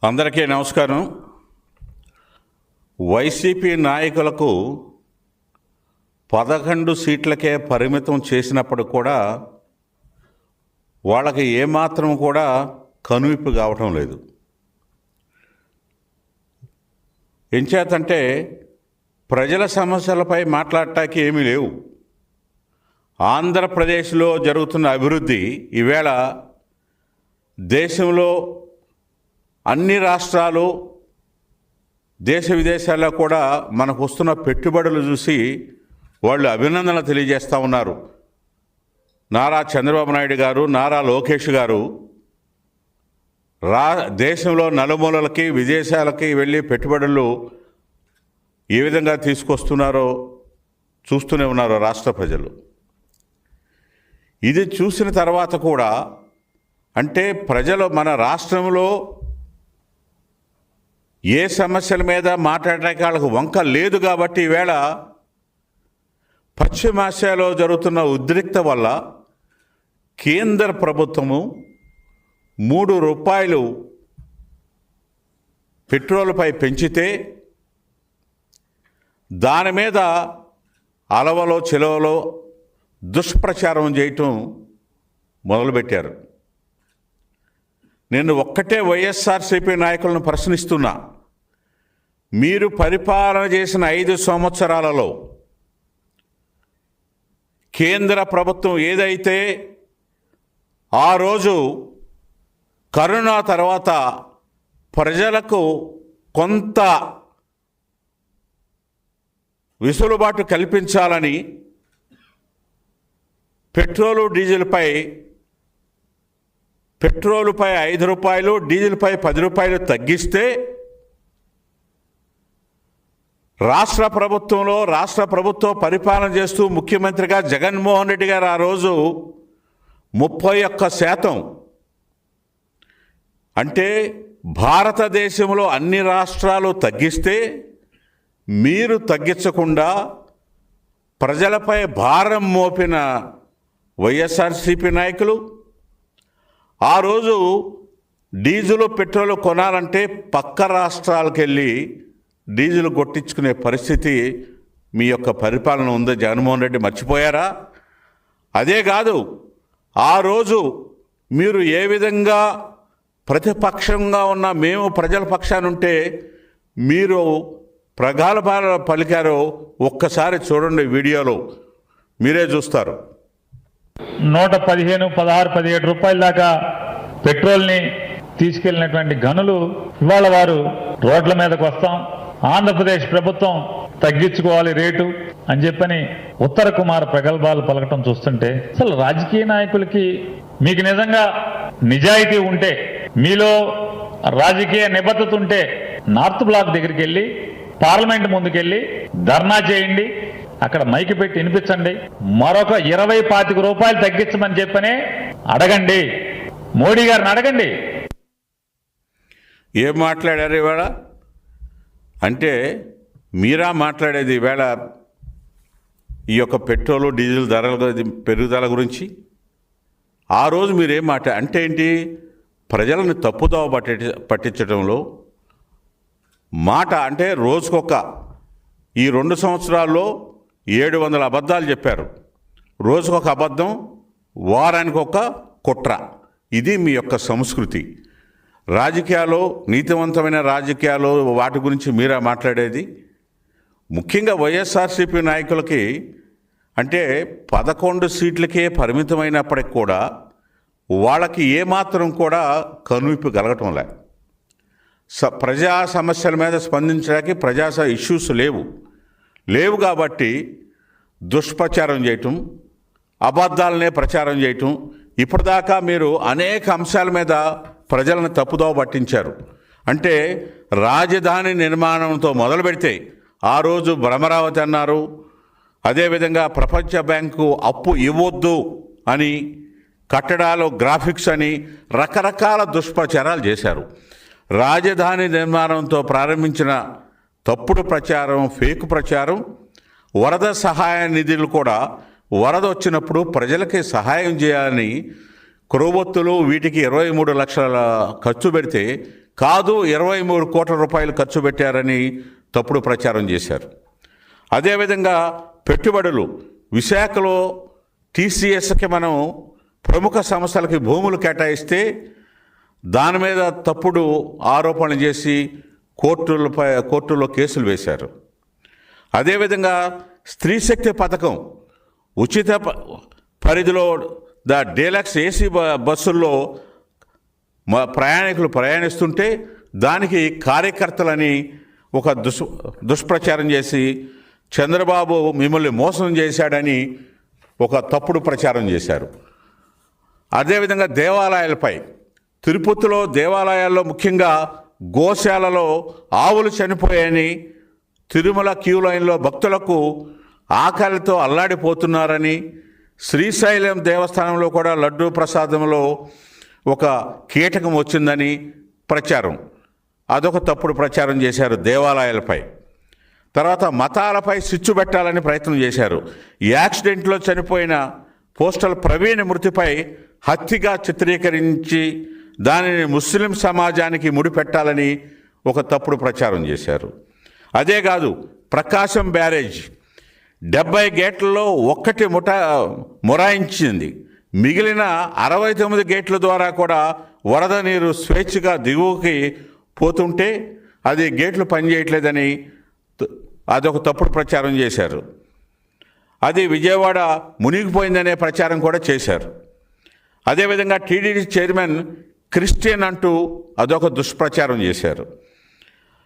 అందరికీ నమస్కారం. వైసీపీ నాయకులకు 11 సీట్లకే పరిమితం చేసినప్పుడు కూడా వాళ్ళకి ఏమాత్రం కూడా కనువిప్పు కావటం లేదు. ఎంచేతంటే ప్రజల సమస్యలపై మాట్లాడటానికి ఏమీ లేవు. ఆంధ్రప్రదేశ్లో జరుగుతున్న అభివృద్ధి ఈవేళ దేశంలో అన్ని రాష్ట్రాలు దేశ విదేశాల్లో కూడా మనకు వస్తున్న పెట్టుబడులు చూసి వాళ్ళు అభినందనలు తెలియజేస్తూ ఉన్నారు. నారా చంద్రబాబు నాయుడు గారు, నారా లోకేష్ గారు దేశంలో నలుమూలలకి విదేశాలకి వెళ్ళి పెట్టుబడులు ఏ విధంగా తీసుకొస్తున్నారో చూస్తూనే ఉన్నారు రాష్ట్ర ప్రజలు. ఇది చూసిన తర్వాత కూడా అంటే ప్రజలు మన రాష్ట్రంలో ఏ సమస్యల మీద మాట్లాడడానికి వాళ్ళకు వంక లేదు కాబట్టి ఈవేళ పశ్చిమాసియాలో జరుగుతున్న ఉద్రిక్త వల్ల కేంద్ర ప్రభుత్వము ₹3 పెట్రోల్పై పెంచితే దాని మీద అలవలో చిలవలో దుష్ప్రచారం చేయటం మొదలుపెట్టారు. నేను ఒక్కటే వైఎస్ఆర్సీపీ నాయకులను ప్రశ్నిస్తున్నా. మీరు పరిపాలన చేసిన 5 సంవత్సరాలలో కేంద్ర ప్రభుత్వం ఏదైతే ఆ రోజు కరోనా తర్వాత ప్రజలకు కొంత వెసులుబాటు కల్పించాలని పెట్రోలుపై ₹5, డీజిల్పై ₹10 తగ్గిస్తే రాష్ట్ర ప్రభుత్వం పరిపాలన చేస్తూ ముఖ్యమంత్రిగా జగన్మోహన్ రెడ్డి గారు ఆ రోజు 31%, అంటే భారతదేశంలో అన్ని రాష్ట్రాలు తగ్గిస్తే మీరు తగ్గించకుండా ప్రజలపై భారం మోపిన వైఎస్ఆర్సీపీ నాయకులు ఆ రోజు డీజిల్ పెట్రోల్ కొనాలంటే పక్క రాష్ట్రాలకు వెళ్ళి డీజిల్ కొట్టించుకునే పరిస్థితి మీ యొక్క పరిపాలన ఉంది. జగన్మోహన్ రెడ్డి మర్చిపోయారా? అదే కాదు, ఆ రోజు మీరు ఏ విధంగా ప్రతిపక్షంగా ఉన్న మేము ప్రజల పక్షానుంటే మీరు ప్రగల్భాలు పలికారో ఒక్కసారి చూడండి, వీడియోలో మీరే చూస్తారు. 115, 16, 17 రూపాయల దాకా పెట్రోల్ని తీసుకెళ్లినటువంటి గనులు ఇవాళ వారు రోడ్ల మీదకు వస్తాం, ఆంధ్రప్రదేశ్ ప్రభుత్వం తగ్గించుకోవాలి రేటు అని చెప్పని ఉత్తర కుమార్ ప్రగల్భాలు పలకటం చూస్తుంటే అసలు రాజకీయ నాయకులకి మీకు నిజంగా నిజాయితీ ఉంటే, మీలో రాజకీయ నిబద్ధత ఉంటే నార్త్ బ్లాక్ దగ్గరికి వెళ్ళి పార్లమెంట్ ముందుకెళ్ళి ధర్నా చేయండి, అక్కడ మైకి పెట్టి వినిపించండి, మరొక 20-25 రూపాయలు తగ్గించమని చెప్పనే అడగండి, మోడీ గారిని అడగండి. ఏం మాట్లాడారు ఇవాళ? అంటే మీరా మాట్లాడేది ఈవేళ ఈ యొక్క పెట్రోలు డీజిల్ ధరల పెరుగుదల గురించి? ఆ రోజు మీరేం అంటే ఏంటి? ప్రజలను తప్పుదోవ పట్టించడంలో మాట. అంటే రోజుకొక ఈ 2 సంవత్సరాల్లో 700 అబద్ధాలు చెప్పారు. రోజుకొక అబద్ధం, వారానికి ఒక కుట్ర. ఇది మీ యొక్క సంస్కృతి. రాజకీయాలు, నీతివంతమైన రాజకీయాలు, వాటి గురించి మీరా మాట్లాడేది? ముఖ్యంగా వైఎస్ఆర్సీపీ నాయకులకి అంటే 11 సీట్లకే పరిమితమైనప్పటికి కూడా వాళ్ళకి ఏమాత్రం కూడా కనువిప్పు కలగటం ప్రజా సమస్యల మీద స్పందించడానికి ప్రజా ఇష్యూస్ లేవు కాబట్టి దుష్ప్రచారం చేయటం, అబద్ధాలనే ప్రచారం చేయటం. ఇప్పటిదాకా మీరు అనేక అంశాల మీద ప్రజలను తప్పుదోవ పట్టించారు. అంటే రాజధాని నిర్మాణంతో మొదలు పెడితే ఆ రోజు భ్రమరావతి అన్నారు, అదేవిధంగా ప్రపంచ బ్యాంకు అప్పు ఇవ్వొద్దు అని, కట్టడాలు గ్రాఫిక్స్ అని రకరకాల దుష్ప్రచారాలు చేశారు. రాజధాని నిర్మాణంతో ప్రారంభించిన తప్పుడు ప్రచారం, ఫేక్ ప్రచారం, వరద సహాయ నిధులు కూడా వరద వచ్చినప్పుడు ప్రజలకి సహాయం చేయాలని కొరవొత్తులు వీటికి 23 లక్షల ఖర్చు పెడితే కాదు 23 కోట్ల రూపాయలు ఖర్చు పెట్టారని తప్పుడు ప్రచారం చేశారు. అదేవిధంగా పెట్టుబడులు విశాఖలో టీసీఎస్కి మనం ప్రముఖ సంస్థలకి భూములు కేటాయిస్తే దాని మీద తప్పుడు ఆరోపణలు చేసి కోర్టుల్లో కేసులు వేశారు. అదేవిధంగా స్త్రీశక్తి పథకం ఉచిత పరిధిలో డీలక్స్ ఏసీ బస్సుల్లో ప్రయాణికులు ప్రయాణిస్తుంటే దానికి కార్యకర్తలని ఒక దుష్ప్రచారం చేసి చంద్రబాబు మిమ్మల్ని మోసం చేశాడని ఒక తప్పుడు ప్రచారం చేశారు. అదేవిధంగా దేవాలయాలపై తిరుపతిలో దేవాలయాల్లో ముఖ్యంగా గోశాలలో ఆవులు చనిపోయాయని తిరుమల క్యూ లైన్లో భక్తులకు ఆకలితో అల్లాడిపోతున్నారని శ్రీశైలం దేవస్థానంలో కూడా లడ్డూ ప్రసాదంలో ఒక కీటకం వచ్చిందని ప్రచారం, అదొక తప్పుడు ప్రచారం చేశారు దేవాలయాలపై. తర్వాత మతాలపై స్విచ్ పెట్టాలని ప్రయత్నం చేశారు. యాక్సిడెంట్లో చనిపోయిన పోస్టల్ ప్రవీణ్ మృతిపై హత్యగా చిత్రీకరించి దానిని ముస్లిం సమాజానికి ముడిపెట్టాలని ఒక తప్పుడు ప్రచారం చేశారు. అదే కాదు, ప్రకాశం బ్యారేజ్ 70 గేట్లలో ఒక్కటి మొరాయించింది. మిగిలిన 69 గేట్ల ద్వారా కూడా వరద నీరు స్వేచ్ఛగా దిగువకి పోతుంటే అది గేట్లు పనిచేయట్లేదని అదొక తప్పుడు ప్రచారం చేశారు. అది విజయవాడ మునిగిపోయిందనే ప్రచారం కూడా చేశారు. అదేవిధంగా టీడీడీ చైర్మన్ క్రిస్టియన్ అంటూ అదొక దుష్ప్రచారం చేశారు.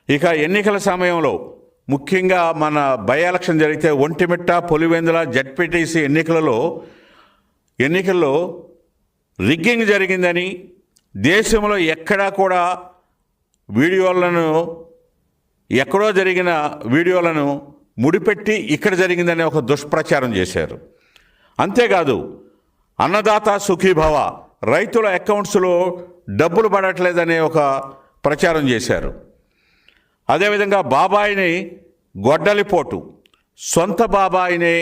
ఇక ఎన్నికల సమయంలో ముఖ్యంగా మన బై ఎలక్షన్ జరిగితే ఒంటిమిట్ట, పులివెందుల జడ్పీటీసీ ఎన్నికల్లో రిగ్గింగ్ జరిగిందని దేశంలో ఎక్కడా కూడా ఎక్కడో జరిగిన వీడియోలను ముడిపెట్టి ఇక్కడ జరిగిందని ఒక దుష్ప్రచారం చేశారు. అంతేకాదు, అన్నదాత సుఖీభవ, రైతుల అకౌంట్స్లో డబ్బులు పడట్లేదనే ఒక ప్రచారం చేశారు. అదేవిధంగా బాబాయిని గొడ్డలిపోటు, సొంత బాబాయిని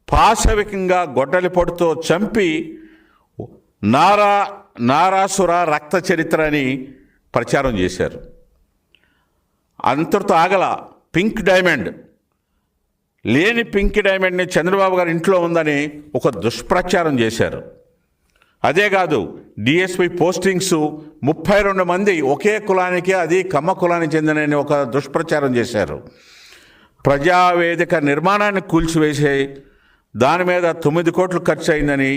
పాశవికంగా గొడ్డలిపోటుతో చంపి నారాసుర రక్త చరిత్ర అని ప్రచారం చేశారు. అంతటితో ఆగల, పింక్ డైమండ్, లేని పింక్ డైమండ్ని చంద్రబాబు గారి ఇంట్లో ఉందని ఒక దుష్ప్రచారం చేశారు. అదే కాదు, డిఎస్పి పోస్టింగ్స్ 32 మంది ఒకే కులానికి, అది కమ్మ కులానికి చెందినని ఒక దుష్ప్రచారం చేశారు. ప్రజావేదిక నిర్మాణాన్ని కూల్చివేసే దాని మీద 9 కోట్లు ఖర్చు అయిందని,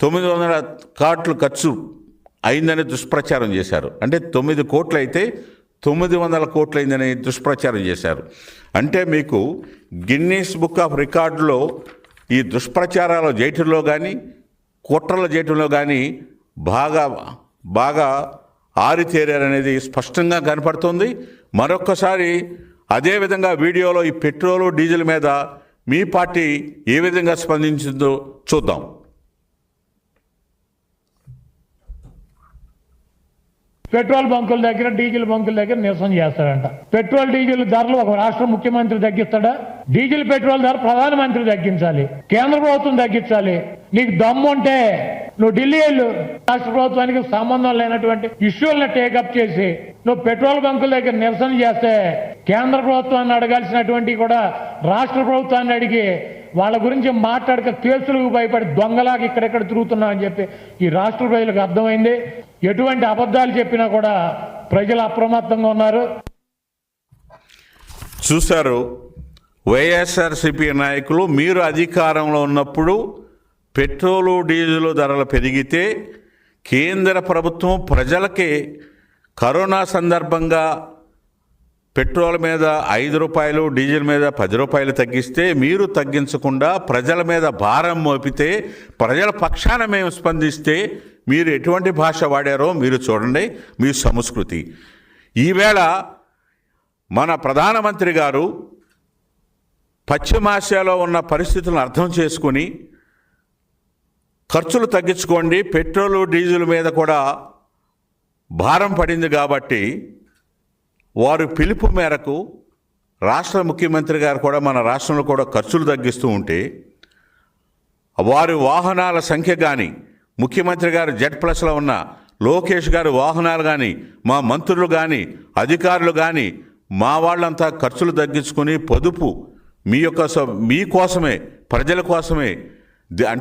900 కోట్లు ఖర్చు అయిందని దుష్ప్రచారం చేశారు. అంటే 9 కోట్లు అయితే 900 కోట్లు అయిందని దుష్ప్రచారం చేశారు. అంటే మీకు గిన్నీస్ బుక్ ఆఫ్ రికార్డులో ఈ దుష్ప్రచారాలు చేయటంలో కానీ కుట్రలు చేయటంలో కానీ బాగా ఆరితేరారనేది స్పష్టంగా కనపడుతుంది. మరొక్కసారి అదేవిధంగా వీడియోలో ఈ పెట్రోలు డీజిల్ మీద మీ పార్టీ ఏ విధంగా స్పందించిందో చూద్దాం. పెట్రోల్ బంకుల దగ్గర, డీజిల్ బంకుల దగ్గర నిరసన చేస్తాడంట. పెట్రోల్ డీజిల్ ధరలు ఒక రాష్ట్ర ముఖ్యమంత్రి తగ్గిస్తాడా? డీజిల్ పెట్రోల్ ధర ప్రధానమంత్రి తగ్గించాలి, కేంద్ర ప్రభుత్వం తగ్గించాలి. నీకు దమ్ము ఉంటే నువ్వు ఢిల్లీ వెళ్ళు, రాష్ట్ర ప్రభుత్వానికి సంబంధం లేనటువంటి ఇష్యూలను టేకప్ చేసి నువ్వు పెట్రోల్ బంకుల దగ్గర నిరసన చేస్తే కేంద్ర ప్రభుత్వాన్ని అడగాల్సినటువంటి కూడా రాష్ట్ర ప్రభుత్వాన్ని అడిగి వాళ్ళ గురించి మాట్లాడక కేసులకు భయపడి దొంగలాగా ఇక్కడెక్కడ తిరుగుతున్నావు అని చెప్పి ఈ రాష్ట్ర ప్రజలకు అర్థమైంది. ఎటువంటి అబద్ధాలు చెప్పినా కూడా ప్రజలు అప్రమత్తంగా ఉన్నారు. చూశారు, వైఎస్ఆర్సీపీ నాయకులు మీరు అధికారంలో ఉన్నప్పుడు పెట్రోలు డీజిల్ ధరలు పెరిగితే కేంద్ర ప్రభుత్వం ప్రజలకి కరోనా సందర్భంగా పెట్రోల్ మీద 5 రూపాయలు, డీజిల్ మీద 10 రూపాయలు తగ్గిస్తే మీరు తగ్గించకుండా ప్రజల మీద భారం మోపితే, ప్రజల పక్షాన మేము స్పందిస్తే మీరు ఎటువంటి భాష వాడారో మీరు చూడండి, మీ సంస్కృతి. ఈవేళ మన ప్రధానమంత్రి గారు పశ్చిమాసియాలో ఉన్న పరిస్థితులను అర్థం చేసుకుని ఖర్చులు తగ్గించుకోండి, పెట్రోలు డీజిల్ మీద కూడా భారం పడింది కాబట్టి వారు పిలుపు మేరకు రాష్ట్ర ముఖ్యమంత్రి గారు కూడా మన రాష్ట్రంలో కూడా ఖర్చులు తగ్గిస్తూ ఉంటే వారి వాహనాల సంఖ్య కానీ ముఖ్యమంత్రి గారు జెడ్ ప్లస్లో ఉన్న లోకేష్ గారి వాహనాలు కానీ, మా మంత్రులు కానీ, అధికారులు కానీ, మా వాళ్ళంతా ఖర్చులు తగ్గించుకొని పొదుపు మీకోసమే, ప్రజల కోసమే అంటే